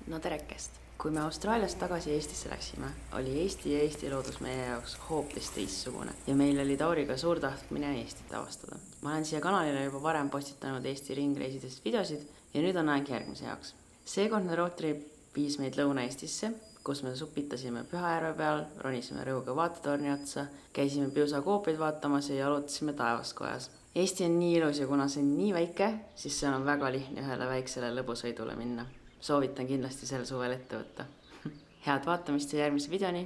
No terekest! Kui me Austraaliast tagasi Eestisse läksime, oli Eesti ja Eesti loodus meie jaoks hoopis teistsugune ja meil oli Tauriga suur tahtmine Eestit avastada. Ma olen siia kanalile juba varem postitanud Eesti ringreisidest videosid ja nüüd on aeg järgmise jaoks. Seekordne roadtrip viis meid Lõuna-Eestisse, kus me supitasime Pühajärve peal, ronisime rõuga vaatetorni otsa, käisime Piusa koopeid vaatamas ja jalutasime Taevaskojas. Eesti on nii ilus ja kuna see on nii väike, siis see on väga lihtne ühele väiksele lõbusõidule minna. Soovitan kindlasti sel suvel ette võtta. Head vaatamist ja järgmise videoni!